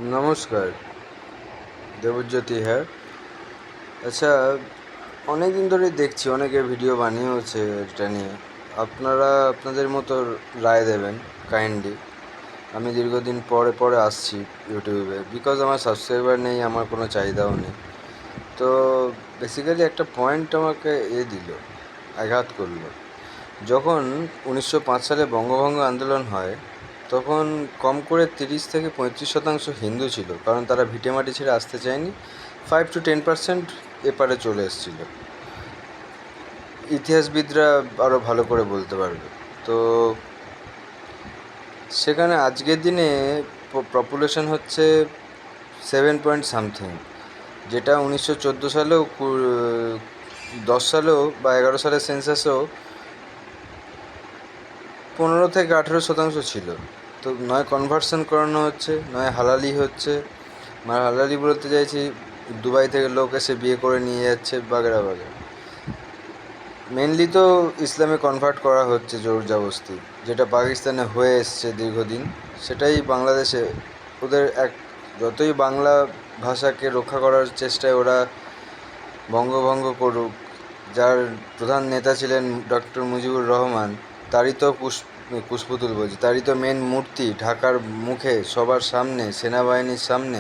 নমস্কার, দেবজ্যোতি হ্যাঁ। আচ্ছা, অনেক দিন ধরেই দেখছি অনেকে ভিডিও বানিয়েওছে এটা নিয়ে। আপনারা আপনাদের মতো রায় দেবেন কাইন্ডলি। আমি দীর্ঘদিন পরে পরে আসছি ইউটিউবে, বিকজ আমার সাবস্ক্রাইবার নেই, আমার কোনো চাহিদাও নেই। তো বেসিক্যালি একটা পয়েন্ট আমাকে দিল, আঘাত করলো। যখন 1905 সালে বঙ্গভঙ্গ আন্দোলন হয়, তখন কম করে 30 থেকে 35% হিন্দু ছিল, কারণ তারা ভিটেমাটি ছেড়ে আসতে চায়নি। 5 to 10% এপারে চলে এসেছিল। ইতিহাসবিদরা আরও ভালো করে বলতে পারবে। তো সেখানে আজকের দিনে পপুলেশন হচ্ছে 7 পয়েন্ট সামথিং, যেটা 1914 সালেও 10 সালেও বা 11 সালের সেন্সাসেও 15 থেকে 18% ছিল। তো নয় কনভার্সন করানো হচ্ছে, নয় হালালি হচ্ছে। মানে হালালি বলতে চাইছি, দুবাই থেকে লোক এসে বিয়ে করে নিয়ে যাচ্ছে বাগেরা বাগেরা। মেনলি তো ইসলামে কনভার্ট করা হচ্ছে জোর জবরদস্তি, যেটা পাকিস্তানে হয়ে এসছে দীর্ঘদিন। সেটাই বাংলাদেশে ওদের যতই বাংলা ভাষাকে রক্ষা করার চেষ্টায় ওরা বঙ্গভঙ্গ করুক, যার প্রধান নেতা ছিলেন ডক্টর মুজিবুর রহমান, তারই তো কুশপুতুল বলছি, তারই তো মেন মূর্তি ঢাকার মুখে সবার সামনে, সেনাবাহিনীর সামনে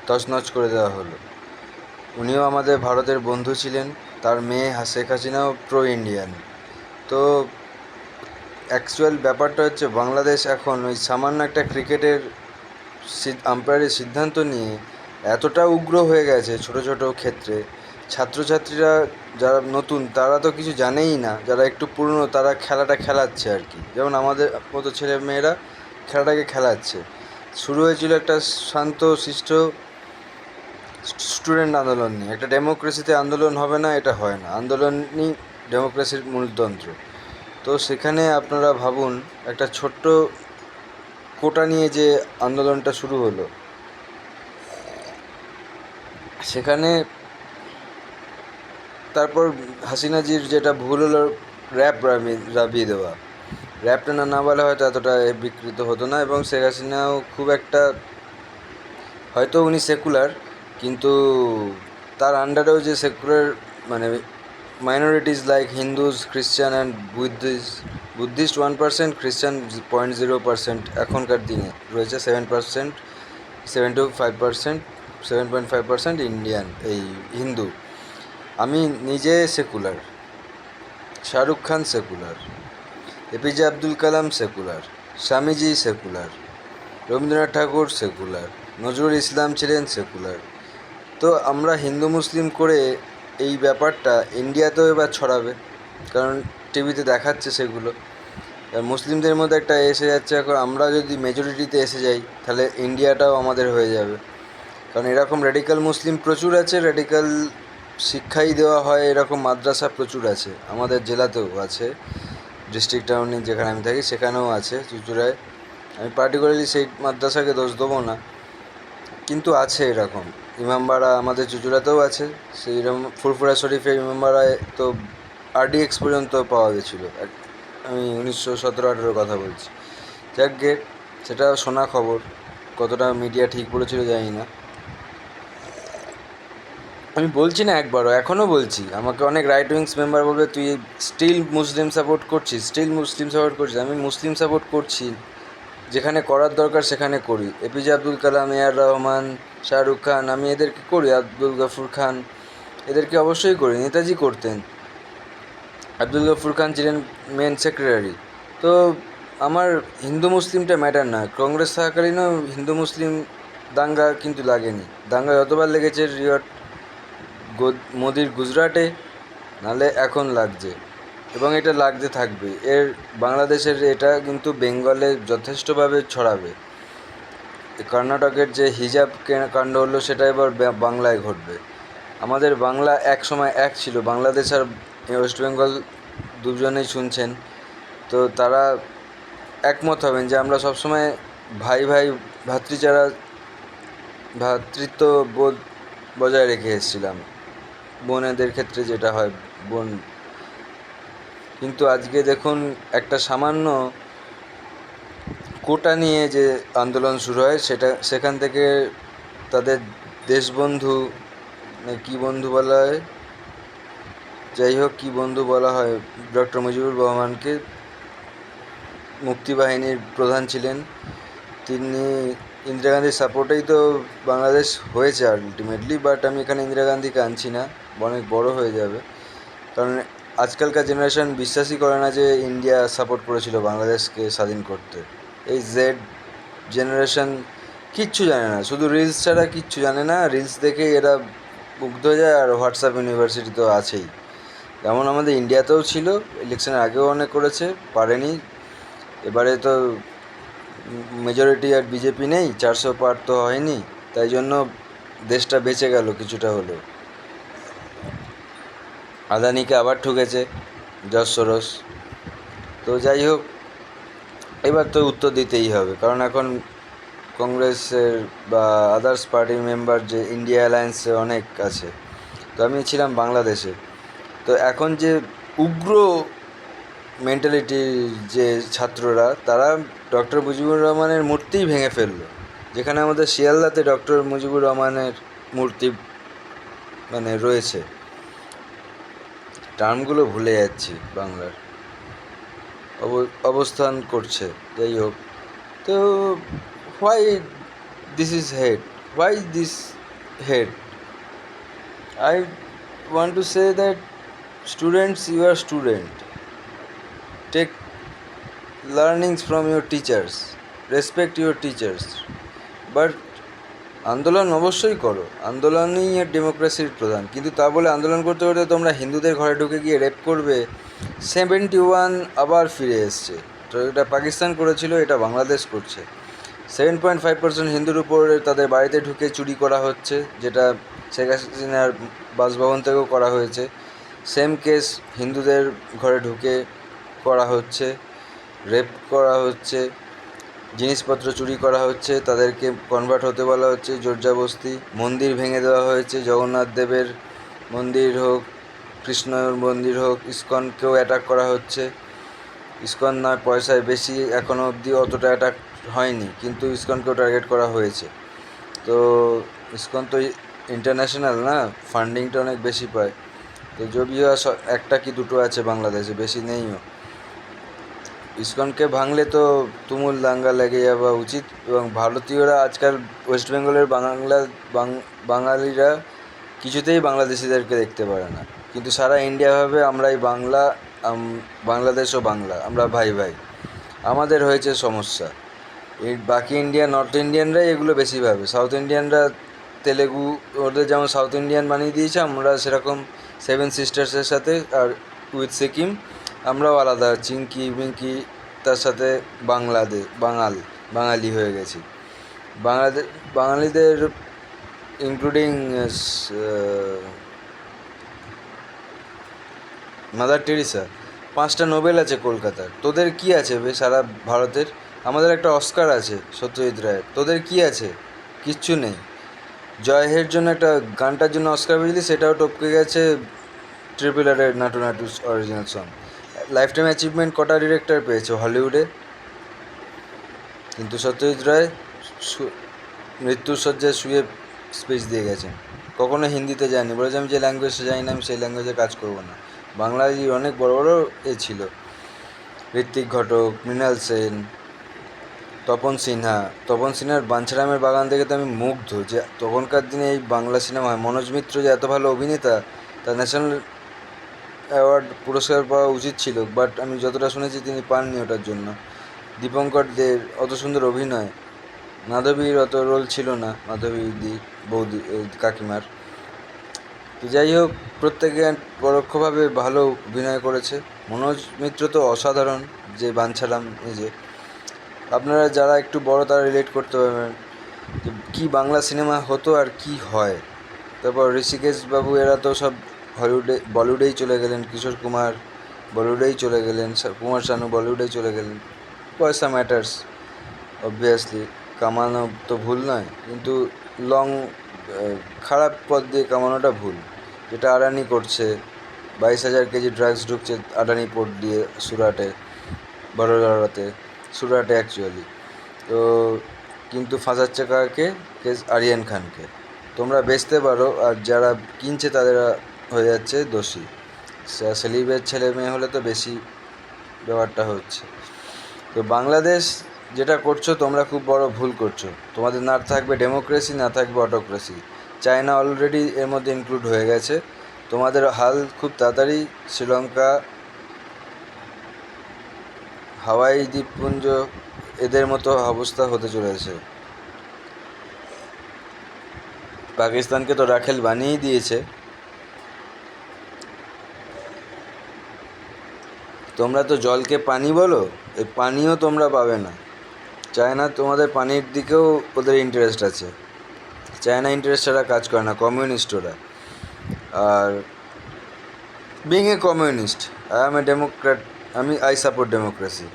তছনছ করে দেওয়া হলো। উনিও আমাদের ভারতের বন্ধু ছিলেন, তার মেয়ে শেখ হাসিনাও প্রো ইন্ডিয়ান। তো অ্যাকচুয়াল ব্যাপারটা হচ্ছে, বাংলাদেশ এখন ওই সামান্য একটা ক্রিকেটের আম্পায়ারের সিদ্ধান্ত নিয়ে এতটা উগ্র হয়ে গেছে ছোটো ছোটো ক্ষেত্রে। ছাত্রছাত্রীরা যারা নতুন, তারা তো কিছু জানেই না, যারা একটু পুরনো তারা খেলাটা খেলাচ্ছে আর কি। যেমন আমাদের মতো ছেলে মেয়েরা খেলাটাকে খেলাচ্ছে। শুরু হয়েছিল একটা শান্ত শিষ্ট স্টুডেন্ট আন্দোলন নিয়ে। একটা ডেমোক্রেসিতে আন্দোলন হবে না, এটা হয় না। আন্দোলনই ডেমোক্রেসির মূলতন্ত্র। তো সেখানে আপনারা ভাবুন, একটা ছোট্ট কোটা নিয়ে যে আন্দোলনটা শুরু হলো, সেখানে তারপর হাসিনাজির যেটা ভুল হলো, র্যাপ রাবিয়ে দেওয়া। র্যাপটা না বলে হয়তো এতটা বিকৃত হতো না, এবং শেখ হাসিনাও খুব একটা, হয়তো উনি সেকুলার, কিন্তু তার আন্ডারেও যে সেকুলার মানে minorities like Hindus, Christian and Buddhist 1%, Christian 0.0% এখনকার দিনে রয়েছে। 7%, 7.5% ইন্ডিয়ান, এই হিন্দু। আমি নিজে secular, Shahrukh Khan secular, APJ Abdul Kalam secular, Swamiji secular, Rabindranath ঠাকুর সেকুলার, নজরুল ইসলাম ছিলেন সেকুলার। তো আমরা হিন্দু মুসলিম করে এই ব্যাপারটা ইন্ডিয়াতেও এবার ছড়াবে, কারণ টিভিতে দেখাচ্ছে সেগুলো। মুসলিমদের মধ্যে একটা এসে যাচ্ছে, এখন আমরা যদি মেজরিটিতে এসে যাই তাহলে ইন্ডিয়াটাও আমাদের হয়ে যাবে। কারণ এরকম রেডিক্যাল মুসলিম প্রচুর আছে, রেডিক্যাল শিক্ষাই দেওয়া হয় এরকম মাদ্রাসা প্রচুর আছে, আমাদের জেলাতেও আছে। ডিস্ট্রিক্ট টাউনে যেখানে আমি থাকি সেখানেও আছে, চুঁচুড়ায়। আমি পার্টিকুলারলি সেই মাদ্রাসাকে দোষ দেবো না, কিন্তু আছে এরকম। ইমামবাড়া আমাদের চুঁচুড়াতেও আছে। সেই রকম ফুরফুরা শরীফের ইমামবাড়ায় তো RDX পর্যন্ত পাওয়া গেছিলো। আমি 1917-18 কথা বলছি। যাকগে, সেটা শোনা খবর, কতটা মিডিয়া ঠিক বলেছিল জানি না। আমি বলছি না একবারও, এখনও বলছি। আমাকে অনেক রাইট উইংস মেম্বার বলবে, তুই স্টিল মুসলিম সাপোর্ট করছিস, আমি মুসলিম সাপোর্ট করছি, যেখানে করার দরকার সেখানে করি। এপিজে আব্দুল কালাম, AR রহমান, শাহরুখ খান, আমি এদেরকে করি। আব্দুল গফুর খান, এদেরকে অবশ্যই করি। নেতাজি করতেন, আব্দুল গফুর খান ছিলেন মেন সেক্রেটারি। তো আমার হিন্দু মুসলিমটা ম্যাটার না। কংগ্রেস থাকাকালীনও হিন্দু মুসলিম দাঙ্গা কিন্তু লাগেনি। দাঙ্গা যতবার লেগেছে রিয়ট মোদির গুজরাটে, নালে এখন লাগছে, এবং এটা লাগতে থাকবে। বাংলাদেশের এটা কিন্তু বেঙ্গলে যথেষ্টভাবে ছড়াবে। কর্ণাটকের যে হিজাব কাণ্ড হলো, সেটা এবার বাংলায় ঘটবে। আমাদের বাংলা এক সময় এক ছিল, বাংলাদেশ আর ওয়েস্ট বেঙ্গল দুজনেই শুনছেন, তো তারা একমত হবেন যে আমরা সবসময় ভাই ভাই ভ্রাতৃত্ব বোধ বজায় রেখে এসেছিলাম। বোনেদের ক্ষেত্রে যেটা হয়, বোন। কিন্তু আজকে দেখুন, একটা সামান্য কোটা নিয়ে যে আন্দোলন শুরু হয় সেখান থেকে তাদের দেশবন্ধু কী বন্ধু বলা হয়, যাই হোক কী বন্ধু বলা হয়, ডক্টর মুজিবুর রহমানকে মুক্তিবাহিনীর প্রধান ছিলেন তিনি। ইন্দিরা গান্ধীর সাপোর্টেই তো বাংলাদেশ হয়েছে আলটিমেটলি, বাট আমি এখানে ইন্দিরা গান্ধীকে আনছি না, অনেক বড় হয়ে যাবে। কারণ আজকালকার জেনারেশন বিশ্বাসই করে না যে ইন্ডিয়া সাপোর্ট করেছিল বাংলাদেশকে স্বাধীন করতে। এই জেড জেনারেশন কিচ্ছু জানে না, শুধু রিলস ছাড়া কিচ্ছু জানে না। রিলস দেখেই এরা মুগ্ধ হয়ে যায়, আর হোয়াটসঅ্যাপ ইউনিভার্সিটি তো আছেই। যেমন আমাদের ইন্ডিয়াতেও ছিল, ইলেকশনের আগেও অনেক করেছে, পারেনি। এবারে তো মেজরিটি আর বিজেপি নেই, 400 পার তো হয়নি, তাই জন্য দেশটা বেঁচে গেল কিছুটা হলেও। আদানিকে আবার ঠুকেছে জর্জ সোরস। তো যাই হোক, এবার তো উত্তর দিতেই হবে, কারণ এখন কংগ্রেসের বা আদার্স পার্টির মেম্বার যে ইন্ডিয়া অ্যালায়েন্সে অনেক আছে, তো আমি ছিলাম বাংলাদেশে। তো এখন যে উগ্র মেন্টালিটির যে ছাত্ররা, তারা ডক্টর মুজিবুর রহমানের মূর্তিই ভেঙে ফেললো, যেখানে আমাদের শিয়ালদাতে ডক্টর মুজিবুর রহমানের মূর্তি মানে রয়েছে। টার্মগুলো ভুলে যাচ্ছি বাংলার, অবস্থান করছে। যাই হোক, তো why this is head, why this head? I want to say that students, you are student. Take learnings from your teachers. Respect your teachers. But আন্দোলন অবশ্যই করো, আন্দোলনই ডেমোক্রেসির প্রধান। কিন্তু তা বলে আন্দোলন করতে করতে তোমরা হিন্দুদের ঘরে ঢুকে গিয়ে রেপ করবে। 71 আবার ফিরে এসছে। তো এটা পাকিস্তান করেছিল, এটা বাংলাদেশ করছে। 7.5% হিন্দুর উপর তাদের বাড়িতে ঢুকে চুরি করা হচ্ছে, যেটা শেখ হাসিনার বাসভবন থেকেও করা হয়েছে। সেম কেস হিন্দুদের ঘরে ঢুকে করা হচ্ছে, রেপ করা হচ্ছে, জিনিসপত্র চুরি করা হচ্ছে, তাদেরকে কনভার্ট হতে বলা হচ্ছে জোরজবস্তি। মন্দির ভেঙে দেওয়া হয়েছে, জগন্নাথ দেবের মন্দির হোক, কৃষ্ণর মন্দির হোক, ইস্কনকেও অ্যাটাক করা হচ্ছে। ইস্কন নয়, পয়সায় বেশি, এখনও অবধি অতটা অ্যাটাক হয়নি, কিন্তু ইস্কনকেও টার্গেট করা হয়েছে। তো ইস্কন তো ইন্টারন্যাশনাল না, ফান্ডিংটা অনেক বেশি পায়। তো যদিও একটা কি দুটো আছে বাংলাদেশে, বেশি নেইও। ইস্কনকে ভাঙলে তো তুমুল দাঙ্গা লেগে যাওয়া উচিত। এবং ভারতীয়রা আজকাল ওয়েস্ট বেঙ্গলের বাঙালিরা কিছুতেই বাংলাদেশিদেরকে দেখতে পারে না, কিন্তু সারা ইন্ডিয়া ভাবে আমরাই বাংলা, বাংলাদেশও বাংলা, আমরা ভাই ভাই। আমাদের হয়েছে সমস্যা, এই বাকি নর্থ ইন্ডিয়ানরাই এগুলো বেশি ভাবে। সাউথ ইন্ডিয়ানরা তেলেগু, ওদের যেমন সাউথ ইন্ডিয়ান বানিয়ে দিয়েছে, আমরা সেরকম 7 সিস্টার্সের সাথে আর উইথ সিকিম আমরাও আলাদা, চিঙ্কি মিঙ্কি, তার সাথে বাঙালি হয়ে গেছি। বাঙালিদের ইনক্লুডিং মাদার টেরিসা, 5টা নোবেল আছে কলকাতার। তোদের কি আছে সারা ভারতের? আমাদের একটা অস্কার আছে সত্যজিৎ রায়ের, তোদের কি আছে? কিচ্ছু নেই। জয় হের জন্য একটা গানটার জন্য অস্কার পেয়েছিলি, সেটাও টপকে গেছে RRR Naatu Naatu original song. Life time achievement কটা ডিরেক্টর পেয়েছে হলিউডে, কিন্তু সত্যজিৎ রায় মৃত্যুর শয্যায় শুয়ে স্পিচ দিয়ে গেছেন, কখনো হিন্দিতে যায়নি, বলেছে আমি যে ল্যাঙ্গুয়েজে যাই না, আমি সেই ল্যাঙ্গুয়েজে কাজ করবো না। বাংলায় অনেক বড় বড় ছিল, ঋত্বিক ঘটক, মৃণাল সেন, তপন সিনহার বাঞ্ছারামের বাগান দেখে তো আমি মুগ্ধ, যে তখনকার দিনে এই বাংলা সিনেমায় মনোজ মিত্র যে এত ভালো অভিনেতা, তার ন্যাশনাল অ্যাওয়ার্ড পুরস্কার পাওয়া উচিত ছিল, বাট আমি যতটা শুনেছি তিনি পাননি ওটার জন্য। দীপঙ্কর দের অত সুন্দর অভিনয়, মাধবীর অত রোল ছিল না, মাধবী বৌদি কাকিমার। তো যাই হোক, প্রত্যেকে পরোক্ষভাবে ভালো অভিনয় করেছে। মনোজ মিত্র তো অসাধারণ, যে বাঞ্ছারাম নিজে, আপনারা যারা একটু বড় তারা রিলেট করতে পারবেন যে কী বাংলা সিনেমা হতো আর কি হয়। তারপর ঋষিকেশ বাবু এরা তো সব বলিউডেই চলে গেলেন, কিশোর কুমার বলিউডেই চলে গেলেন, কুমার শানু বলিউডেই চলে গেলেন। পয়সা ম্যাটার্স অবভিয়াসলি, কামানো তো ভুল নয়, কিন্তু খারাপ পথ দিয়ে কামানোটা ভুল। যেটা আদানি করছে, 22,000 কেজি ড্রাগস ঢুকছে আদানি পোর্ট দিয়ে সুরাটে, বড়োদরাতে, সুরাটে অ্যাকচুয়ালি। তো কিন্তু ফাঁসাচ্ছে কাকে? কেস আরিয়ান খানকে। তোমরা বেচতে পারো, আর যারা কিনছে তাদের হয়ে যাচ্ছে দোষী। সেলিব্রেট ছেলে মেয়ে হলে তো বেশি ব্যাপারটা হচ্ছে। তো বাংলাদেশ যেটা করছো তোমরা খুব বড় ভুল করছো। তোমাদের না থাকবে ডেমোক্রেসি, না থাকবে অটোক্রেসি। চায়না অলরেডি এর মধ্যে ইনক্লুড হয়ে গেছে। তোমাদের হাল খুব তাড়াতাড়ি শ্রীলঙ্কা, হাওয়াই দ্বীপপুঞ্জ এদের মতো অবস্থা হতে চলেছে। পাকিস্তানকে তো রাখেল বানিয়েই দিয়েছে। তোমরা তো জলকে পানি বলো, এই পানিও তোমরা পাবে না। চায়না তোমাদের পানির দিকেও ওদের ইন্টারেস্ট আছে। চায়না ইন্টারেস্ট ছাড়া কাজ করে না, কমিউনিস্ট ওরা। Are being a communist, I M A Democrat, I support democracy.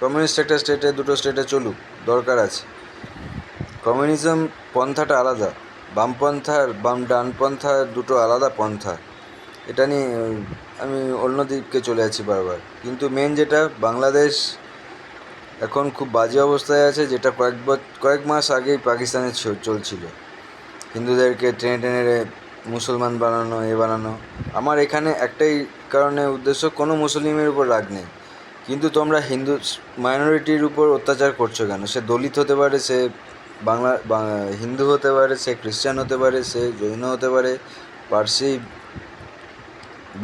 Communist একটা স্টেটে, দুটো স্টেটে চলুক, দরকার আছে। কমিউনিজম পন্থাটা আলাদা, বামপন্থা আর ডানপন্থা দুটো আলাদা পন্থা। এটা নিয়ে আমি অন্য দিকে চলে যাচ্ছি বারবার। কিন্তু মেন যেটা, বাংলাদেশ এখন খুব বাজে অবস্থায় আছে, যেটা কয়েক মাস আগেই পাকিস্তানে চলছিল। হিন্দুদেরকে টেনে টেনে মুসলমান বানানো, বানানো। আমার এখানে একটাই কারণে উদ্দেশ্য, কোনো মুসলিমের উপর রাগ নেই, কিন্তু তোমরা হিন্দু মাইনরিটির উপর অত্যাচার করছো কেন? সে দলিত হতে পারে, সে হিন্দু হতে পারে, সে খ্রিস্টান হতে পারে, সে জৈন হতে পারে, পার্সি,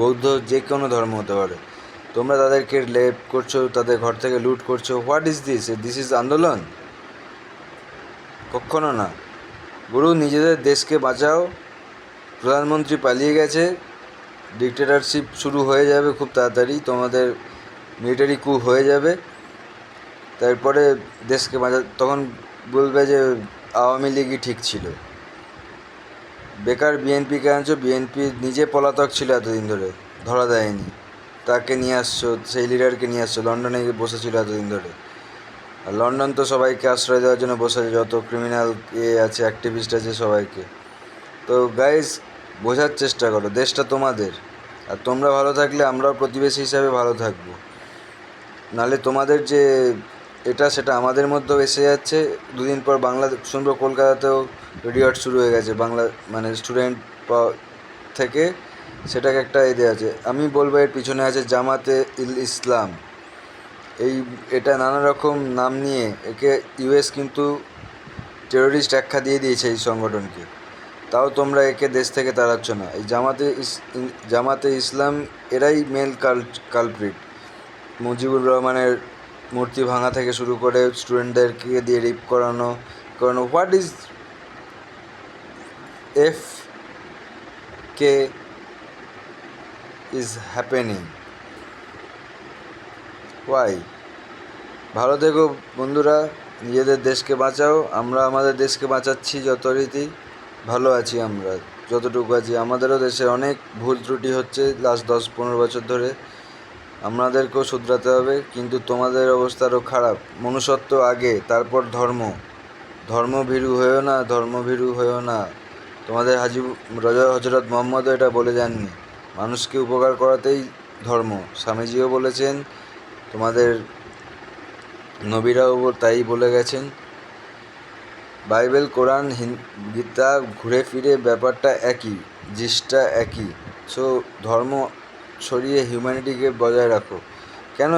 বৌদ্ধ, যে কোনো ধর্ম হতে পারে। তোমরা তাদেরকে রেপ করছো, তাদের ঘর থেকে লুট করছো। হোয়াট ইজ দিস ইজ আন্দোলন? কখনো না। গুরু, নিজেদের দেশকে বাঁচাও। প্রধানমন্ত্রী পালিয়ে গেছে, ডিক্টেটরশিপ শুরু হয়ে যাবে খুব তাড়াতাড়ি, তোমাদের মিলিটারি কু হয়ে যাবে। তারপরে দেশকে তখন বলবে যে আওয়ামী লীগই ঠিক ছিল। বেকার বিএনপিকে আনছো, বিএনপি নিজে পলাতক ছিল এতদিন ধরে, ধরা দেয়নি। তাকে নিয়ে আসছো, সেই লিডারকে নিয়ে আসছো, লন্ডনে বসেছিল এতদিন ধরে। আর লন্ডন তো সবাইকে আশ্রয় দেওয়ার জন্য বসেছে, যত ক্রিমিনাল আছে, অ্যাক্টিভিস্ট আছে, সবাইকে। তো গাইজ, বোঝার চেষ্টা করো, দেশটা তোমাদের। আর তোমরা ভালো থাকলে আমরাও প্রতিবেশী হিসাবে ভালো থাকবো। নাহলে তোমাদের যে সেটা আমাদের মধ্যেও এসে যাচ্ছে। দুদিন পর শুনবো কলকাতাতেও রিয়ট শুরু হয়ে গেছে, মানে স্টুডেন্ট থেকে। সেটাকে একটা আছে, আমি বলবো এর পিছনে আছে জামাতে ইসলাম। এটা নানা রকম নাম নিয়ে একে ইউএস কিন্তু টেরোরিস্ট আখ্যা দিয়ে দিয়েছে এই সংগঠনকে। তাও তোমরা একে দেশ থেকে তাড়াচ্ছ না। এই জামাতে ইসলাম এরাই মেল কালপ্রিট। মুজিবুর রহমানের মূর্তি ভাঙা থেকে শুরু করে স্টুডেন্টদেরকে দিয়ে রেপ করানো। What is F K is happening? Why? ভালো থেকো বন্ধুরা, নিজেদের দেশকে বাঁচাও। আমরা আমাদের দেশকে বাঁচাচ্ছি যথারীতি, ভালো আছি আমরা যতটুকু আছি। আমাদেরও দেশে অনেক ভুল ত্রুটি হচ্ছে লাস্ট 10-15 বছর ধরে, আমাদেরকেও শুধরাতে হবে। কিন্তু তোমাদের অবস্থা আরও খারাপ। মনুষ্যত্ব আগে, তারপর ধর্মভীরু হয়েও না। তোমাদের হজরত মোহাম্মদও এটা বলে যাননি, মানুষকে উপকার করাতেই ধর্ম। স্বামীজিও বলেছেন, তোমাদের নবীরাও তাই বলে গেছেন। বাইবেল, কোরআন, গীতা, ঘুরে ফিরে ব্যাপারটা একই, জিসটা একই। সো ধর্ম সরিয়ে হিউম্যানিটিকে বজায় রাখো। কেন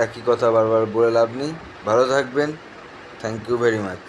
একই কথা বারবার বলে লাভ নেই। ভালো থাকবেন। Thank you very much.